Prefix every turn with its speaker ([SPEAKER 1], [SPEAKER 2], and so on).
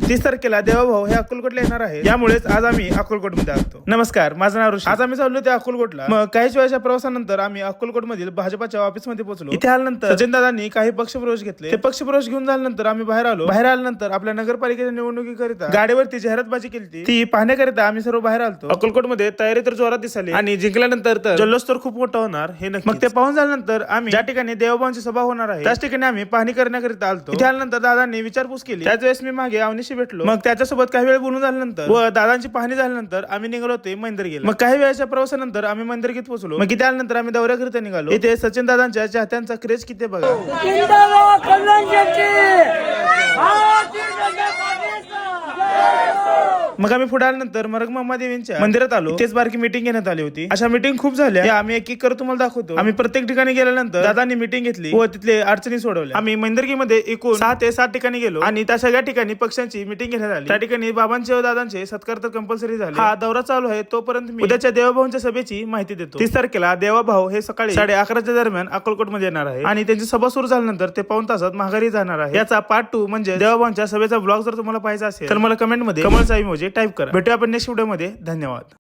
[SPEAKER 1] 30 तारखेला देवाभाऊ हे अक्कलकोटला येणार आहे, यामुळेच आज आम्ही अक्कलकोटमध्ये आलो. नमस्कार, माझं नाव ऋषी. आज आम्ही चाललो त्या अक्कलकोटला. मग काही वेळाच्या प्रवासानंतर आम्ही अक्कलकोट मधील भाजपाच्या ऑफिस मध्ये पोहोचलो. इथे आल्यानंतर सचिन दादांनी काही पक्षप्रवेश घेतले. ते पक्षप्रवेश घेऊन झाल्यानंतर आम्ही बाहेर आलो. बाहेर आल्यानंतर आपल्या नगरपालिकेच्या निवडणुकीकरिता गाडीवरती जाहिरातबाजी केली. ती पाहण्याकरिता आम्ही सर्व बाहेर आलो. अक्कलकोटमध्ये तयारी तर जोरात दिसली आणि जिंकल्यानंतर तर जल्लोष तर खूप मोठा होणार हे नक्की. मग ते पाहून झाल्यानंतर आम्ही ज्या ठिकाणी देवाभाऊंची सभा होणार आहे त्याच ठिकाणी आम्ही पाहणी करण्याकरिता आलो. इथे आल्यानंतर दादांनी विचारपूस केली. त्याच वेळेस मी मागे अवनीशी भेटलो. मग त्याच्यासोबत काही वेळ बोलून झाल्यानंतर व दादांची पाहणी झाल्यानंतर आम्ही निघालो होते मंदिरगीला. मग काही वेळाच्या प्रवासानंतर आम्ही मंदिरगीत पोहोचलो. मग इथे आल्यानंतर आम्ही दौऱ्याकरिता निघालो. इथे सचिन दादांच्या चाहत्यांचा क्रेज किती बघा. मग आम्ही पुढे आल्यानंतर मरगमामा देवींच्या मंदिरात आलो. तेच बारकी मीटिंग घेण्यात आली होती. अशा मीटिंग खूप झाल्या, आम्ही एक एक करत तुम्हाला दाखवतो. आम्ही प्रत्येक ठिकाणी गेल्यानंतर दादांनी मीटिंग घेतली व तिथले अडचणी सोडवल्या. आम्ही मंदिरगीमध्ये एकूण 6 ते 7 ठिकाणी गेलो आणि त्या सगळ्या ठिकाणी पक्षांची मीटिंग घेण्यात आली. त्या ठिकाणी बाबांचे व दादांचे सत्कार तर कंपल्सरी झाले. हा दौरा चालू आहे तोपर्यंत मी उद्याच्या देवाभाऊंच्या सभेची माहिती देतो. 30 तारखेला देवाभाऊ हे सकाळी 11:30च्या दरम्यान अक्कलकोट मध्ये येणार आहे आणि त्यांची सभा सुरू झाल्यानंतर ते पाऊण तासात माघारी जाणार आहे. याचा पार्ट 2 म्हणजे देवाभाऊंच्या सभेचा ब्लॉग जर तुम्हाला पाहायचा असेल तर मला कमेंट मध्ये कमळचा इमोजी टाइप करा. भेटूया आपण नेक्स्ट व्हिडिओ मध्ये. धन्यवाद.